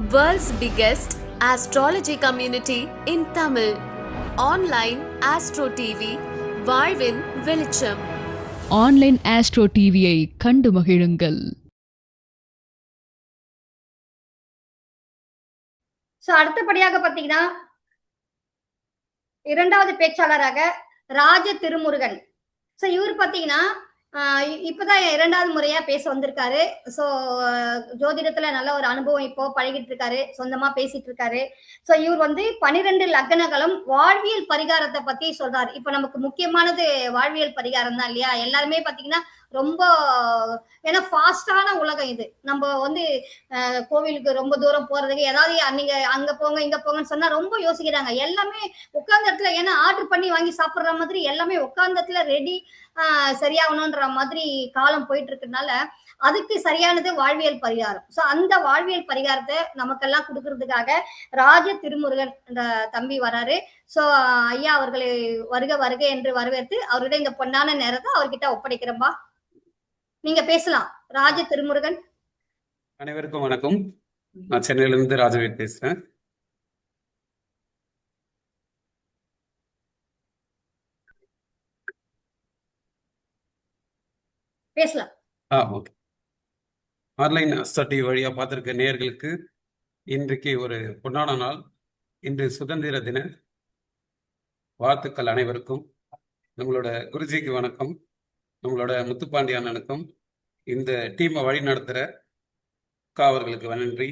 World's biggest astrology community in Tamil. Online Astro TV, வாழ்வின் வெளிச்சம். Online astro டிவியை கண்டு மகிழுங்கள். அடுத்தபடியாக பாத்தீங்கன்னா இரண்டாவது பேச்சாளராக ராஜ திருமுருகன். இவர் பாத்தீங்கன்னா இப்பதான் இரண்டாவது முறையா பேச வந்திருக்காரு. சோ ஜோதிடத்துல நல்ல ஒரு அனுபவம் இப்போ பழகிட்டு இருக்காரு, சொந்தமா பேசிட்டு இருக்காரு. சோ இவர் 12 லக்னங்களும் வாழ்வியல் பரிகாரத்தை பத்தி சொல்றாரு. இப்ப நமக்கு முக்கியமானது வாழ்வியல் பரிகாரம் தான் இல்லையா? எல்லாருமே பாத்தீங்கன்னா ரொம்ப ஏன்னா ஃபாஸ்டான உலகம் இது. நம்ம கோவிலுக்கு ரொம்ப தூரம் போறதுக்கு ஏதாவது நீங்க அங்க போங்க இங்க போங்கன்னு சொன்னா ரொம்ப யோசிக்கிறாங்க. எல்லாமே உட்கார்ந்த இடத்துல ஏன்னா ஆர்டர் பண்ணி வாங்கி சாப்பிடுற மாதிரி எல்லாமே உட்கார்ந்த இடத்துல ரெடி சரியாகணும்ன்ற மாதிரி காலம் போயிட்டு இருக்கனால அதுக்கு சரியானது வாழ்வியல் பரிகாரம். சோ அந்த வாழ்வியல் பரிகாரத்தை நமக்கெல்லாம் கொடுக்கறதுக்காக ராஜ திருமுருகன் என்ற தம்பி வராரு. சோ ஐயா அவர்களை வருக வருக என்று வரவேற்று அவர்கிட்ட இந்த பொன்னான நேரத்தை அவர்கிட்ட ஒப்படைக்கிறோம்பா. நீங்க பேசலாம். ராஜ திருமுருகன். அனைவருக்கும் வணக்கம். நான் சென்னையில இருந்து ராஜவேல் பேசுறேன். பேசலாம். ஓகே. ஆன்லைன் அஸ்ட்ராலஜி வழியா பார்த்திருக்க நேயர்களுக்கு இன்றைக்கு ஒரு பொன்னான நாள். இன்று சுதந்திர தின வாழ்த்துக்கள் அனைவருக்கும். நம்மளோட குருஜிக்கு வணக்கம், நம்மளோட முத்துப்பாண்டி அண்ணனுக்கும், இந்த டீமை வழி நடத்துற அவர்களுக்கு நன்றி.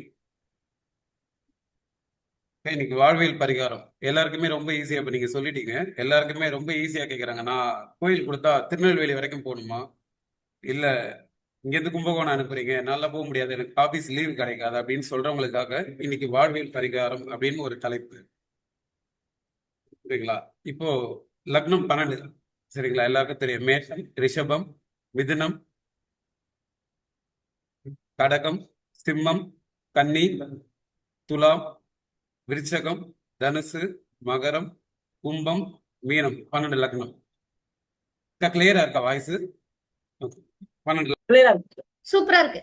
இன்னைக்கு வாழ்வியல் பரிகாரம் எல்லாருக்குமே ரொம்ப ஈஸியா, இப்ப நீங்க சொல்லிட்டீங்க, எல்லாருக்குமே ரொம்ப ஈஸியா கேட்கறாங்க. நான் கோயில் கொடுத்தா திருநெல்வேலி வரைக்கும் போகணுமா, இல்ல இங்கேருந்து கும்பகோணம் அனுப்புறீங்க, நல்லா போக முடியாது, எனக்கு ஆபீஸ் லீவ் கிடைக்காது அப்படின்னு சொல்றவங்களுக்காக இன்னைக்கு வாழ்வியல் பரிகாரம் அப்படின்னு ஒரு தலைப்பு. சரிங்களா? இப்போ லக்னம் 12, சரிங்களா? எல்லாருக்கும் தெரியும். மேஷம், ரிஷபம், மிதுனம், கடகம், சிம்மம், கன்னி, துலாம், விருச்சகம், தனுசு, மகரம், கும்பம், மீனம். 12 லக்னம். கிளியரா இருக்கா வாய்ஸ்? 12 சூப்பரா இருக்கு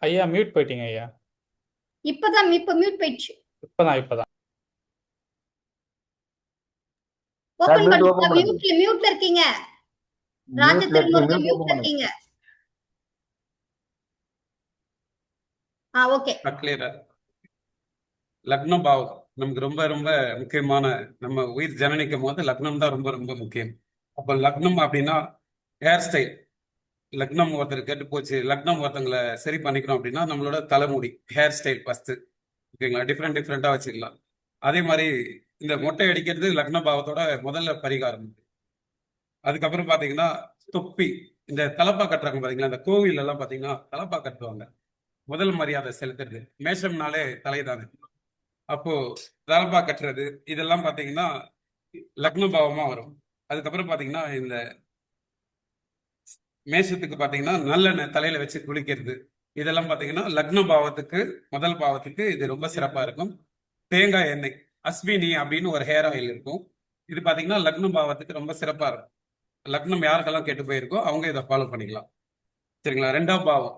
ஐயா. மியூட் போயிட்டீங்க ஐயா. இப்பதான் மியூட் போயிடுச்சு. இப்பதான் ஓபன் பண்ணுங்க. மியூட்ல இருக்கீங்க. ராஜ திருமுருகன் மியூட்ல இருக்கீங்க. ஓகே. கிளியரா. லக்னம் பாவம் நமக்கு ரொம்ப ரொம்ப முக்கியமான, நம்ம உயிர் ஜனனிக்கும் போது லக்னம் தான் ரொம்ப ரொம்ப முக்கியம். அப்போ லக்னம் அப்படின்னா ஹேர் ஸ்டைல். லக்னம் ஒருத்தர் கெட்டு போச்சு, லக்னம் ஒருத்தங்களை சரி பண்ணிக்கணும் அப்படின்னா நம்மளோட தலைமுடி, ஹேர் ஸ்டைல் ஃபர்ஸ்ட். ஓகேங்களா? டிஃப்ரெண்டா வச்சுக்கலாம். அதே மாதிரி இந்த மொட்டை அடிக்கிறது லக்ன பாவத்தோட முதல்ல பரிகாரம். அதுக்கப்புறம் பாத்தீங்கன்னா தொப்பி, இந்த தலப்பா கட்டுறாங்க பாத்தீங்களா, இந்த கோவில் எல்லாம் பாத்தீங்கன்னா தலப்பா கட்டுவாங்க. முதல் மரியாதை செலுத்துறது. மேஷம்னாலே தலைதாங்க. அப்போ தலப்பா கட்டுறது இதெல்லாம் பாத்தீங்கன்னா லக்ன பாவமா வரும். அதுக்கப்புறம் பாத்தீங்கன்னா இந்த மேஷத்துக்கு பாத்தீங்கன்னா நல்லெண்ணெய் தலையில வச்சு குளிக்கிறது, இதெல்லாம் பாத்தீங்கன்னா லக்ன பாவத்துக்கு, முதல் பாவத்துக்கு இது ரொம்ப சிறப்பா இருக்கும். தேங்காய் எண்ணெய், அஸ்வினி அப்படின்னு ஒரு ஹேர் ஆயில் இருக்கும். இது பாத்தீங்கன்னா லக்ன பாவத்துக்கு ரொம்ப சிறப்பா இருக்கும். லக்னம் யாருக்கெல்லாம் கெட்டு போயிருக்கோ அவங்க இதை ஃபாலோ பண்ணிக்கலாம். சரிங்களா? 2ஆம் பாவம்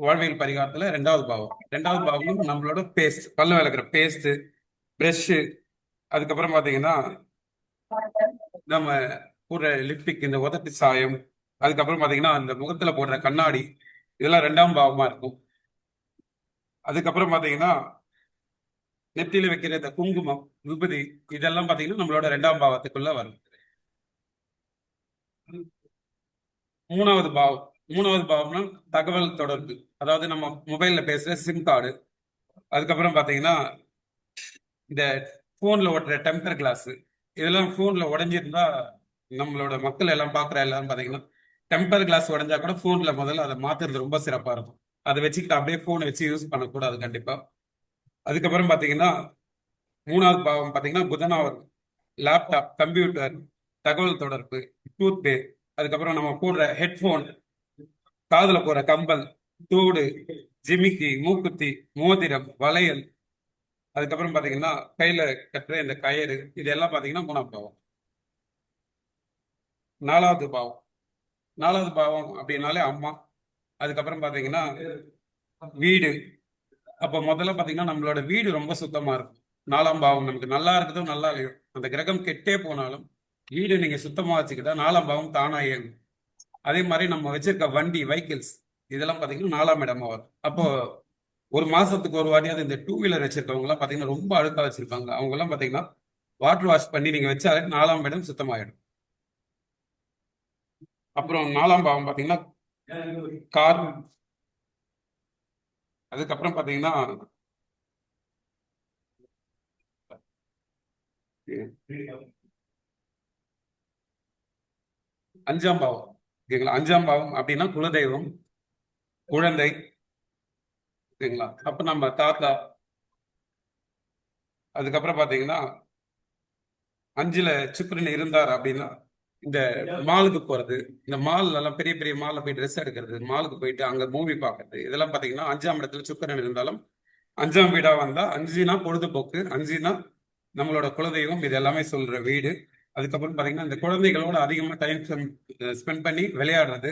வாழ்வியல் பரிகாரத்துல 2வது பாவம். 2வது பாவம் நம்மளோட பேஸ்ட், பல்ல விளக்குற பேஸ்ட், பிரஷ், அதுக்கப்புறம் பாத்தீங்கன்னா நம்ம போடுற லிப்டிக், இந்த உதட்டு சாயம், அதுக்கப்புறம் பாத்தீங்கன்னா அந்த முகத்துல போடுற கண்ணாடி, இதெல்லாம் 2ஆம் பாவமா இருக்கும். அதுக்கப்புறம் பாத்தீங்கன்னா நெத்தியில வைக்கிற இந்த குங்குமம், விபூதி, இதெல்லாம் பாத்தீங்கன்னா நம்மளோட 2ஆம் பாவத்துக்குள்ள வரும். 3வது பாவம். 3வது பாவம்னா தகவல் தொடர்பு, அதாவது நம்ம மொபைல்ல பேசுற சிம் கார்டு. அதுக்கப்புறம் பாத்தீங்கன்னா இந்த போன்ல ஓட்டுற டெம்பர் கிளாஸ், இதெல்லாம் போன்ல உடஞ்சிருந்தா நம்மளோட மக்கள் எல்லாம் பாக்குற எல்லாரும் பாத்தீங்கன்னா டெம்பர் கிளாஸ் உடஞ்சா கூட போன்ல முதல்ல அதை மாத்துறது ரொம்ப சிறப்பா இருக்கும். அதை வச்சுக்கிட்டு அப்படியே போனை வச்சு யூஸ் பண்ணக்கூடாது கண்டிப்பா. அதுக்கப்புறம் பாத்தீங்கன்னா 3வது பாவம் பாத்தீங்கன்னா புதனா வரும். லேப்டாப், கம்ப்யூட்டர், தகவல் தொடர்பு, டூத், அதுக்கப்புறம் நம்ம போடுற ஹெட்போன், காதுல போற கம்பல், தோடு, ஜிமிக்கி, மூக்குத்தி, மோதிரம், வளையல், அதுக்கப்புறம் பாத்தீங்கன்னா கையில கட்டுற இந்த கயிறு, இதெல்லாம் பாத்தீங்கன்னா 3ஆம் பாவம். 4வது பாவம். 4வது பாவம் அப்படின்னாலே அம்மா, அதுக்கப்புறம் பாத்தீங்கன்னா வீடு. அப்போ முதல்ல பாத்தீங்கன்னா நம்மளோட வீடு ரொம்ப சுத்தமா இருக்கும். 4ஆம் பாவம் நமக்கு நல்லா இருக்குதோ நல்லா இல்லையோ, அந்த கிரகம் கெட்டே போனாலும் வீடு நீங்க சுத்தமா வச்சுக்கிட்டா 4ஆம் பாவம் தானா இயங்கும். அதே மாதிரி நம்ம வச்சிருக்க வண்டி வெஹிக்கிள்ஸ் இதெல்லாம் பாத்தீங்கன்னா 4ஆம் இடமா வரும். அப்போ ஒரு மாசத்துக்கு ஒரு வாட்டியாவது இந்த டூ வீலர் வச்சிருக்கவங்க எல்லாம் பாத்தீங்கன்னா ரொம்ப அழுக்கா வச்சிருப்பாங்க. அவங்க எல்லாம் பாத்தீங்கன்னா வாட்டர் வாஷ் பண்ணி நீங்க வச்சாலே 4ஆம் இடம் சுத்தமாயிடும். அப்புறம் 4ஆம் பாவம் பாத்தீங்கன்னா கார். அதுக்கப்புறம் பாத்தீங்கன்னா 5ஆம் பாவம். ஓகேங்களா? 5ஆம் பாவம் அப்படின்னா குலதெய்வம், குழந்தை. ஓகேங்களா? அப்ப நம்ம தாத்தா. அதுக்கப்புறம் பாத்தீங்கன்னா 5ல சுக்கிரன் இருந்தார் அப்படின்னா இந்த மாலுக்கு போறது, இந்த மால் எல்லாம் பெரிய பெரிய மால்ல போய் ட்ரெஸ் எடுக்கிறது, மாலுக்கு போயிட்டு அங்க மூவி பார்க்கறது, இதெல்லாம் பாத்தீங்கன்னா 5ஆம் இடத்துல சுக்கிரன் இருந்தாலும் 5ஆம் வீடா வந்தா 5னா பொழுதுபோக்கு, 5னா நம்மளோட குலதெய்வம், இது எல்லாமே சொல்ற வீடு. அதுக்கப்புறம் பாத்தீங்கன்னா இந்த குழந்தைகளோட அதிகமா டைம் ஸ்பெண்ட் பண்ணி விளையாடுறது,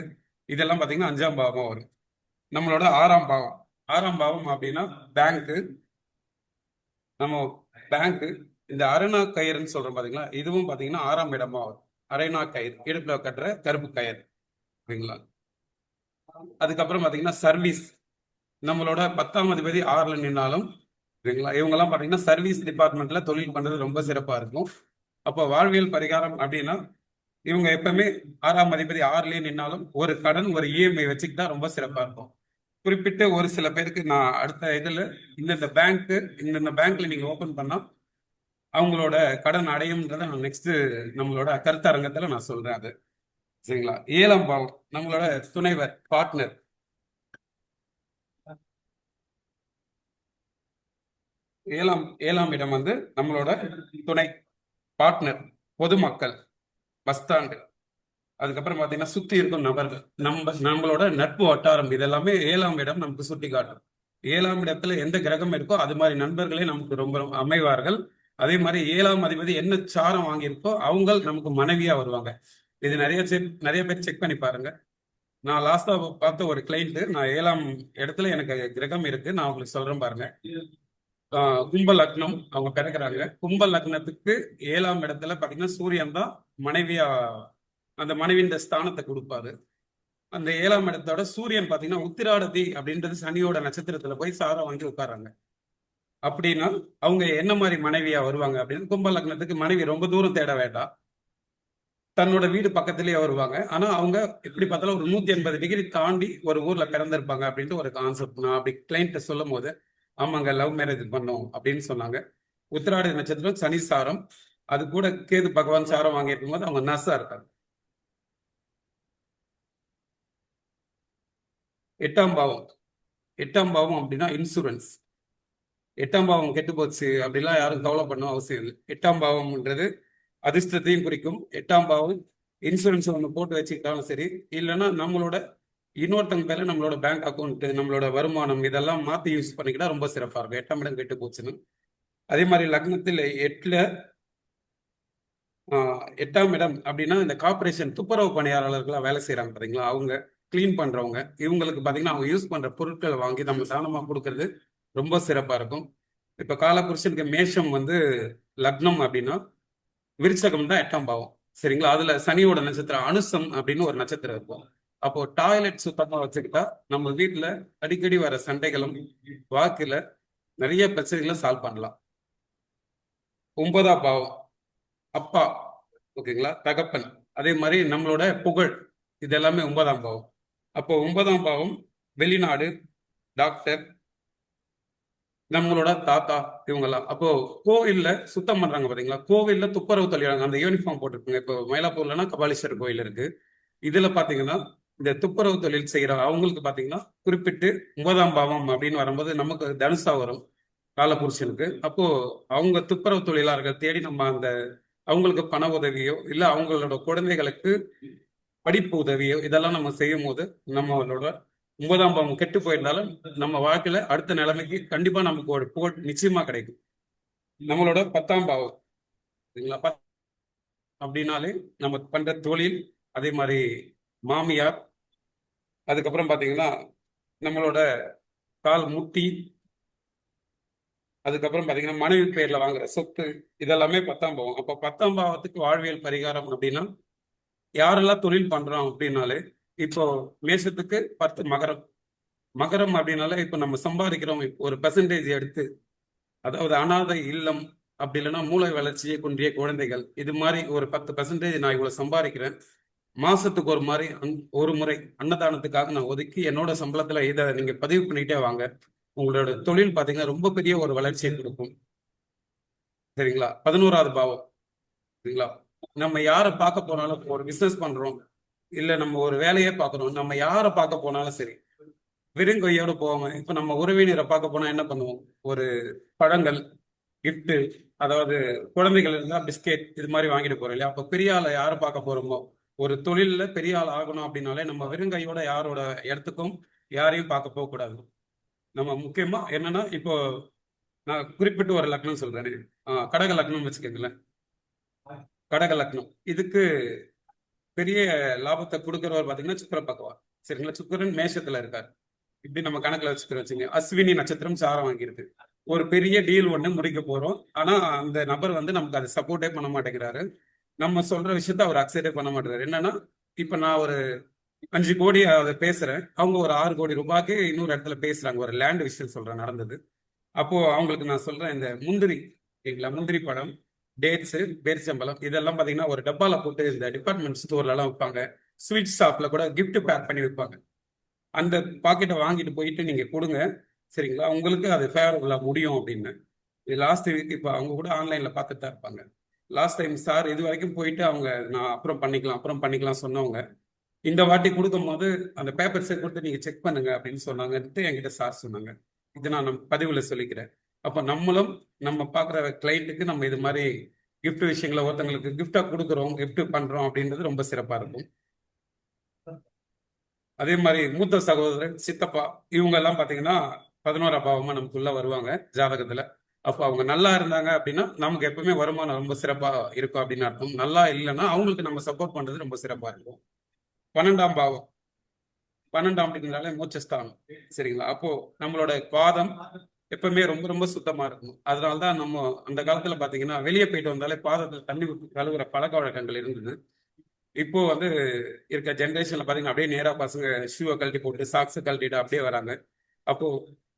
இதெல்லாம் பாத்தீங்கன்னா 5ஆம் பாவமா வரும். நம்மளோட 6ஆம் பாவம். 6ஆம் பாவம் அப்படின்னா பேங்க்கு. நம்ம பேங்க்கு இந்த அரணா கயிறுன்னு சொல்றோம் பாத்தீங்களா, இதுவும் பாத்தீங்கன்னா 6ஆம் இடமா வரும். அரைனா கயிறு, இடுப்புல கட்டுற கருப்பு கயிறு. ஓகேங்களா? அதுக்கப்புறம் பாத்தீங்கன்னா சர்வீஸ். நம்மளோட 10ஆம் அதிபதி 6ல நின்னாலும், சரிங்களா, இவங்க எல்லாம் பாத்தீங்கன்னா சர்வீஸ் டிபார்ட்மெண்ட்ல தொழில் பண்றது ரொம்ப சிறப்பா இருக்கும். அப்போ வாழ்வியல் பரிகாரம் அப்படின்னா இவங்க எப்பவுமே 6ஆம் அதிபதி 6லயே நின்னாலும் ஒரு கடன், ஒரு இஎம்ஐ வச்சுக்கிட்டா ரொம்ப சிறப்பா இருக்கும். குறிப்பிட்ட ஒரு சில பேருக்கு நான் அடுத்த இதுல இந்தந்த பேங்க், இந்தந்த பேங்க்ல நீங்க ஓபன் பண்ணா அவங்களோட கடன் அடையும்ன்றத நான் நெக்ஸ்ட் நம்மளோட கருத்தரங்கத்துல நான் சொல்றேன் அது. சரிங்களா? 7ஆம் பாவம் நம்மளோட துணைவர், பார்ட்னர். 7ஆம் இடம் வந்து நம்மளோட துணை, பார்ட்னர், பொதுமக்கள், பஸ் ஸ்டாண்டு. அதுக்கப்புறம் பாத்தீங்கன்னா சுத்தி இருக்கும் நபர்கள், நம்மளோட நட்பு வட்டாரம், இதெல்லாமே 7ஆம் இடம் நமக்கு சுட்டி காட்டும். 7ஆம் இடத்துல எந்த கிரகம் இருக்கோ அது மாதிரி நண்பர்களே நமக்கு ரொம்ப ரொம்ப அமைவார்கள். அதே மாதிரி 7ஆம் அதிபதி என்ன சாரம் வாங்கியிருக்கோ அவங்க நமக்கு மனைவியா வருவாங்க. இது நிறைய பேர் செக் பண்ணி பாருங்க. நான் லாஸ்டா பார்த்த ஒரு கிளைண்ட், நான் 7ஆம் இடத்துல எனக்கு கிரகம் இருக்கு, நான் உங்களுக்கு சொல்றேன் பாருங்க. கும்ப லக்னம் அவங்க பிறக்கிறாங்க. கும்ப லக்னத்துக்கு 7ஆம் இடத்துல பாத்தீங்கன்னா சூரியன் தான் மனைவியா, அந்த மனைவியின் ஸ்தானத்தை கொடுப்பாரு. அந்த 7ஆம் இடத்தோட சூரியன் பாத்தீங்கன்னா உத்திராடதி அப்படின்றது சனியோட நட்சத்திரத்துல போய் சாரம் வாங்கி உட்கார்றாங்க. அப்படின்னா அவங்க என்ன மாதிரி மனைவியா வருவாங்க அப்படின்னு, கும்ப லக்னத்துக்கு மனைவி ரொம்ப தூரம் தேட வேண்டாம், தன்னோட வீடு பக்கத்திலேயே வருவாங்க. ஆனா அவங்க எப்படி பார்த்தாலும் ஒரு 180 டிகிரி தாண்டி ஒரு ஊர்ல பிறந்திருப்பாங்க அப்படின்ட்டு ஒரு கான்செப்ட். நான் அப்படி கிளைண்ட் சொல்லும் போது ஆமாங்க லவ் மேரேஜ் பண்ணோம் அப்படின்னு சொன்னாங்க. உத்திராட நட்சத்திரம் சனி சாரம், அது கூட கேது பகவான் சாரம் வாங்கியிருக்கும் போது அவங்க நர்ஸா இருக்காங்க. 8ஆம் பாவம். 8ஆம் பாவம் அப்படின்னா இன்சூரன்ஸ். 8ஆம் பாவம் கெட்டு போச்சு அப்படிலாம் யாரும் கவலை பண்ண அவசியம் இல்லை. 8ஆம் பாவம்ன்றது அதிர்ஷ்டத்தையும் குறிக்கும். 8ஆம் பாவம் இன்சூரன்ஸ் ஒன்று போட்டு வச்சுக்கிட்டாலும் சரி, இல்லைன்னா நம்மளோட இன்னொருத்தங்க பேர்ல நம்மளோட பேங்க் அக்கௌண்ட், நம்மளோட வருமானம், இதெல்லாம் மாத்தி யூஸ் பண்ணிக்கிட்டா ரொம்ப சிறப்பா இருக்கும் 8ஆம் இடம் கெட்டு போச்சுன்னு. அதே மாதிரி லக்னத்தில் 8ஆம் இடம் அப்படின்னா இந்த கார்பரேஷன் துப்புரவு பணியாளர்களாக வேலை செய்யறாங்க பாத்தீங்களா, அவங்க கிளீன் பண்றவங்க, இவங்களுக்கு பாத்தீங்கன்னா அவங்க யூஸ் பண்ற பொருட்களை வாங்கி நம்ம தானமா கொடுக்கறது ரொம்ப சிறப்பா இருக்கும். இப்ப காலபுருஷனுக்கு மேஷம் வந்து லக்னம் அப்படின்னா விருச்சகம் தான் 8ஆம் பாவம். சரிங்களா? அதுல சனியோட நட்சத்திரம் அனுசம் அப்படின்னு ஒரு நட்சத்திரம் இருக்கும். அப்போ டாய்லெட் சுத்தமா வச்சுக்கிட்டா நம்ம வீட்டுல அடிக்கடி வர சண்டைகளும் வாக்குல நிறைய பிரச்சனைகளை சால்வ் பண்ணலாம். 9ஆம் பாவம் அப்பா, ஓகேங்களா, தகப்பன். அதே மாதிரி நம்மளோட புகழ், இது எல்லாமே 9ஆம் பாவம். அப்போ 9ஆம் பாவம் வெளிநாடு, டாக்டர், நம்மளோட தாத்தா, இவங்கெல்லாம். அப்போ கோவில்ல சுத்தம் பண்றாங்க பாத்தீங்களா, கோவில்ல துப்புரவு தொழிலாளங்க அந்த யூனிஃபார்ம் போட்டுருக்குங்க. இப்போ மயிலாப்பூர்லன்னா கபாலீஸ்வரர் கோயில் இருக்கு, இதுல பாத்தீங்கன்னா இந்த துப்புரவு தொழில் செய்யற அவங்களுக்கு பாத்தீங்கன்னா குறிப்பிட்டு 9ஆம் பாவம் அப்படின்னு வரும்போது நமக்கு தனுசா வரும் காலபுருஷனுக்கு. அப்போ அவங்க துப்புரவு தொழிலாளர்கள் தேடி நம்ம அந்த அவங்களுக்கு பண உதவியோ இல்ல அவங்களோட குழந்தைகளுக்கு படிப்பு உதவியோ இதெல்லாம் நம்ம செய்யும் போது நம்மளோட 9ஆம் பாவம் கெட்டு போயிருந்தாலும் நம்ம வாழ்க்கையில அடுத்த நிலைமைக்கு கண்டிப்பா நமக்கு ஒரு புகழ் நிச்சயமா கிடைக்கும். நம்மளோட 10ஆம் பாவம், சரிங்களா, அப்படின்னாலே நம்ம பண்ற தொழில், அதே மாதிரி மாமியார், அதுக்கப்புறம் பாத்தீங்கன்னா நம்மளோட கால் முட்டி, அதுக்கப்புறம் பாத்தீங்கன்னா மனைவி பேர்ல வாங்குற சொத்து, இதெல்லாமே 10ஆம் பாவம். அப்போ 10ஆம் பாவத்துக்கு வாழ்வியல் பரிகாரம் அப்படின்னா யாரெல்லாம் தொழில் பண்றோம் அப்படின்னாலே, இப்போ மேஷத்துக்கு 10 மகரம். மகரம் அப்படின்னாலே இப்போ நம்ம சம்பாதிக்கிறோம் ஒரு பெர்சன்டேஜ் எடுத்து, அதாவது அனாதை இல்லம் அப்படி இல்லைன்னா மூளை வளர்ச்சியை குன்றிய குழந்தைகள், இது மாதிரி ஒரு 10% நான் இவ்வளவு சம்பாதிக்கிறேன், மாசத்துக்கு ஒரு முறை அன்னதானத்துக்காக நான் ஒதுக்கி என்னோட சம்பளத்துல இதை நீங்க பதிவு பண்ணிட்டே வாங்க. உங்களோட தொழில் பாத்தீங்கன்னா ரொம்ப பெரிய ஒரு வளர்ச்சியை கொடுக்கும். சரிங்களா? 11ஆவது பாவம். சரிங்களா? நம்ம யாரை பார்க்க போனாலும், ஒரு பிசினஸ் பண்றோம் இல்ல நம்ம ஒரு வேலையே பார்க்கறோம், நம்ம யாரை பார்க்க போனாலும் சரி வெறுங்கையோட போவாங்க. இப்ப நம்ம உறவினரை பார்க்க போனா என்ன பண்ணுவோம்? ஒரு பழங்கள், gift, அதாவது குழந்தைகள் இருந்தா பிஸ்கெட் இது மாதிரி வாங்கிட்டு போறோம் இல்லையா? அப்ப பெரிய ஆளை யாரை பார்க்க போறோமோ, ஒரு தொழில்ல பெரிய ஆள் ஆகணும் அப்படின்னாலே நம்ம வெறுங்கையோட யாரோட இடத்துக்கும் யாரையும் பார்க்க போக கூடாது. நம்ம முக்கியமா என்னன்னா, இப்போ நான் குறிப்பிட்டு ஒரு லக்னம் சொல்றேன். கடக லக்னம் வச்சுக்கோங்களேன். கடக லக்னம் இதுக்கு பெரிய லாபத்தை கொடுக்கிறவர் பாத்தீங்கன்னா சுக்கிர பகவான். சரிங்களா? சுக்கிரன் மேஷத்துல இருக்காரு. இப்படி நம்ம கணக்குல வச்சுங்க. அஸ்வினி நட்சத்திரம் சாரம் வாங்கியிருக்கு. ஒரு பெரிய டீல் ஒண்ணு முடிக்க போறோம். ஆனா அந்த நபர் வந்து நமக்கு அதை சப்போர்ட்டே பண்ண மாட்டேங்கிறாரு. நம்ம சொல்ற விஷயத்த அவர் அக்செப்டே பண்ண மாட்டேங்கிறாரு. என்னன்னா, இப்ப நான் ஒரு 5 கோடி அதை பேசுறேன், அவங்க ஒரு 6 கோடி ரூபாய்க்கு இன்னொரு இடத்துல பேசுறாங்க. ஒரு லேண்ட் விஷயம் சொல்றேன் நடந்தது. அப்போ அவங்களுக்கு நான் சொல்றேன், இந்த முந்திரி சரிங்களா, முந்திரி பழம், டேட்ஸ், பேரிச்சம்பழம் இதெல்லாம் பாத்தீங்கன்னா ஒரு டப்பால போட்டு இந்த டிபார்ட்மெண்ட் ஸ்டோர்ல எல்லாம் வைப்பாங்க. ஸ்வீட் ஷாப்ல கூட gift பேக் பண்ணி வைப்பாங்க. அந்த பாக்கெட்டை வாங்கிட்டு போயிட்டு நீங்க கொடுங்க. சரிங்களா? உங்களுக்கு அது ஃபேவரபுளா முடியும் அப்படின்னு. இது லாஸ்ட் வீக் இப்போ அவங்க கூட ஆன்லைன்ல பார்த்துட்டு தான் இருப்பாங்க. லாஸ்ட் டைம் சார் இது வரைக்கும் போயிட்டு அவங்க நான் அப்புறம் பண்ணிக்கலாம் சொன்னவங்க, இந்த வாட்டி கொடுக்கும்போது அந்த பேப்பர்ஸை கொடுத்து நீங்க செக் பண்ணுங்க அப்படின்னு சொன்னாங்கன்ட்டு என்கிட்ட சார் சொன்னாங்க. இது நான் நம்ம பதிவுல சொல்லிக்கிறேன். அப்போ நம்மளும் நம்ம பார்க்குற கிளைண்ட்டுக்கு நம்ம இது மாதிரி gift விஷயங்களை ஒருத்தங்களுக்கு gift-ஆ கொடுக்குறோம், gift பண்றோம் அப்படின்றது ரொம்ப சிறப்பா இருக்கும். அதே மாதிரி மூத்த சகோதரர், சித்தப்பா இவங்க எல்லாம் பாத்தீங்கன்னா 11ஆம் பாவமா நமக்குள்ள வருவாங்க ஜாதகத்துல. அப்போ அவங்க நல்லா இருந்தாங்க அப்படின்னா நமக்கு எப்பவுமே வருமானம் ரொம்ப சிறப்பா இருக்கும் அப்படின்னு அர்த்தம். நல்லா இல்லைன்னா அவங்களுக்கு நம்ம சப்போர்ட் பண்றது ரொம்ப சிறப்பா இருக்கும். 12ஆம் பாவம், 12ஆம் அப்படின்னாலே மோட்சஸ்தானம். சரிங்களா? அப்போ நம்மளோட பாதம் எப்பவுமே ரொம்ப ரொம்ப சுத்தமா இருக்கணும். அதனாலதான் நம்ம அந்த காலத்துல பாத்தீங்கன்னா வெளியே போயிட்டு வந்தாலே பாதத்துல தண்ணி ஊத்தி கழுவுற பழக்க வழக்கங்கள் இருந்தது. இப்போ வந்து இருக்க ஜென்ரேஷன்ல பாத்தீங்கன்னா அப்படியே நேரா பசங்க ஷூவை கழட்டி போட்டு சாக்ஸை கழட்டிட்டு அப்படியே வராங்க. அப்போ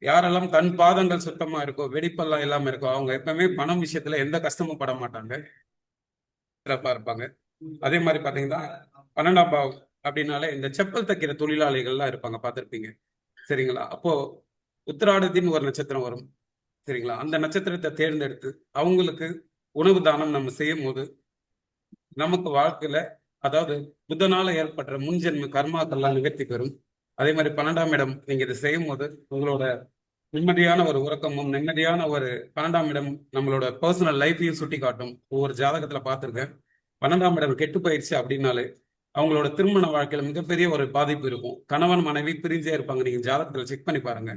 யாரெல்லாம் தன் பாதங்கள் சுத்தமா இருக்கோ, வெடிப்பெல்லாம் இல்லாம இருக்கோ, அவங்க எப்பவுமே பணம் விஷயத்துல எந்த கஷ்டமும் பட மாட்டாங்க, சிறப்பா இருப்பாங்க. அதே மாதிரி பாத்தீங்கன்னா 12ஆம் பாவம் அப்படின்னாலே இந்த செப்பல் தைக்கிற தொழிலாளிகள்லாம் இருப்பாங்க, பார்த்திருப்பீங்க. சரிங்களா? அப்போ உத்திராடத்தின் ஒரு நட்சத்திரம் வரும். சரிங்களா? அந்த நட்சத்திரத்தை தேர்ந்தெடுத்து அவங்களுக்கு உணவு தானம் நம்ம செய்யும் போது நமக்கு வாழ்க்கையில, அதாவது புதனால ஏற்படுற முன்ஜென்ம கர்மாக்கள்லாம் நிவர்த்தி பெறும். அதே மாதிரி 12ஆம் இடம் நீங்க இதை செய்யும் போது உங்களோட நிம்மதியான ஒரு உறக்கமும், நிம்மதியான ஒரு 12ஆம் இடம் நம்மளோட பர்சனல் லைஃபையும் சுட்டி காட்டும். ஒவ்வொரு ஜாதகத்துல பார்த்திருக்கேன். 12ஆம் இடம் கெட்டு போயிடுச்சு அப்படின்னாலே அவங்களோட திருமண வாழ்க்கையில மிகப்பெரிய ஒரு பாதிப்பு இருக்கும். கணவன் மனைவி பிரிஞ்சே இருப்பாங்க. நீங்க ஜாதகத்துல செக் பண்ணி பாருங்க.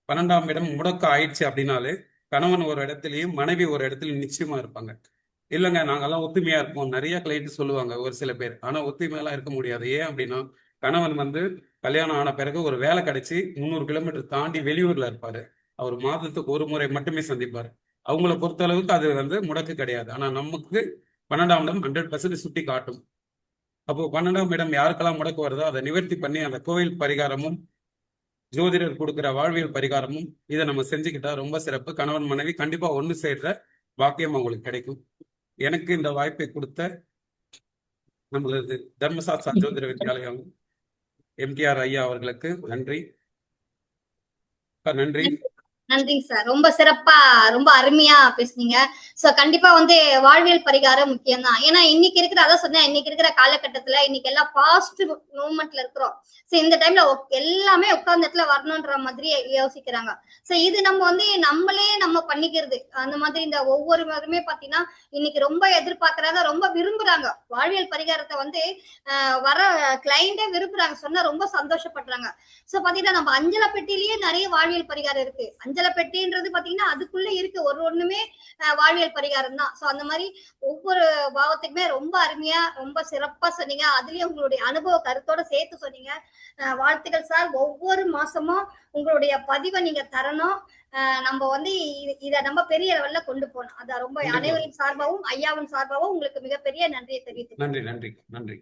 12ஆம் இடம் முடக்க ஆயிடுச்சு அப்படின்னாலே கணவன் ஒரு இடத்துலயும் மனைவி ஒரு இடத்துலயும் நிச்சயமா இருப்பாங்க. இல்லைங்க நாங்கெல்லாம் ஒத்துமையா இருப்போம் நிறைய கிளைண்ட் சொல்லுவாங்க ஒரு சில பேர். ஆனா ஒத்துமையெல்லாம் இருக்க முடியாது. ஏன் அப்படின்னா கணவன் வந்து கல்யாணம் ஆன பிறகு ஒரு வேலை கிடைச்சி 300 கிலோமீட்டர் தாண்டி வெளியூர்ல இருப்பாரு. அவர் மாதத்துக்கு ஒரு முறை மட்டுமே சந்திப்பாரு. அவங்கள பொறுத்த அளவுக்கு அது வந்து முடக்கு கிடையாது. ஆனா நமக்கு 12ஆம் இடம் 100% சுட்டி காட்டும். அப்போ 12ஆம் இடம் யாருக்கெல்லாம் முடக்கு வருதோ அதை நிவர்த்தி பண்ணி அந்த கோவில் பரிகாரமும் ஜோதிடர் கொடுக்குற வாழ்வியல் பரிகாரமும் இதை நம்ம செஞ்சுக்கிட்டா ரொம்ப சிறப்பு. கணவன் மனைவி கண்டிப்பா ஒண்ணு சேர்ற வாக்கியம் அவங்களுக்கு கிடைக்கும். எனக்கு இந்த வாய்ப்பை கொடுத்த நம்மளது தர்மசாஸ்திரா ஜோதிட வித்யாலயம் எம்டிஆர் ஐயா அவர்களுக்கு நன்றி. நன்றி. நன்றிங்க சார். ரொம்ப சிறப்பா, ரொம்ப அருமையா பேசுனீங்க. சோ கண்டிப்பா வந்து வாழ்வியல் பரிகாரம் முக்கியம் தான். ஏன்னா இன்னைக்கு இருக்கிற, அதான் சொன்னேன், இன்னைக்கு இருக்கிற காலகட்டத்துல இன்னைக்கு எல்லாம் ஃபாஸ்ட் மூவ்மெண்ட்ல இருக்கிறோம். சோ இந்த டைம்ல எல்லாமே உட்கார்ந்த இடத்துல வரணும்ன்ற மாதிரி யோசிக்கிறாங்க. சோ இது நம்ம வந்து நம்மளே நம்ம பண்ணிக்கிறது. அந்த மாதிரி இந்த ஒவ்வொரு மதமே பாத்தீங்கன்னா இன்னைக்கு ரொம்ப எதிர்பார்க்கறாங்க, ரொம்ப விரும்புறாங்க. வாழ்வியல் பரிகாரத்தை வந்து வர கிளைண்டே விரும்புறாங்க, சொன்னா ரொம்ப சந்தோஷப்படுறாங்க. சோ பாத்தீங்கன்னா நம்ம அஞ்சலை பெட்டிலேயே நிறைய வாழ்வியல் பரிகாரம் இருக்கு. அஞ்சலை மங்கள பெட்டின்றது பாத்தீங்கன்னா அதுக்குள்ள இருக்கு ஒண்ணுமே வாழ்வியல் பரிகாரம் தான். சோ அந்த மாதிரி ஒவ்வொரு பாவத்துக்குமே ரொம்ப அருமையா ரொம்ப சிறப்பா சொன்னீங்க. அதுலயும் உங்களுடைய அனுபவ கருத்தோட சேர்த்து சொன்னீங்க. வாழ்த்துக்கள் சார். ஒவ்வொரு மாசமும் உங்களுடைய பதிவை நீங்க தரணும். நம்ம வந்து இத நம்ம பெரிய லெவல்ல கொண்டு போகணும். அதான் ரொம்ப அனைவரின் சார்பாகவும் ஐயாவின் சார்பாகவும் உங்களுக்கு மிகப்பெரிய நன்றியை தெரிவித்துக்கிறேன். நன்றி.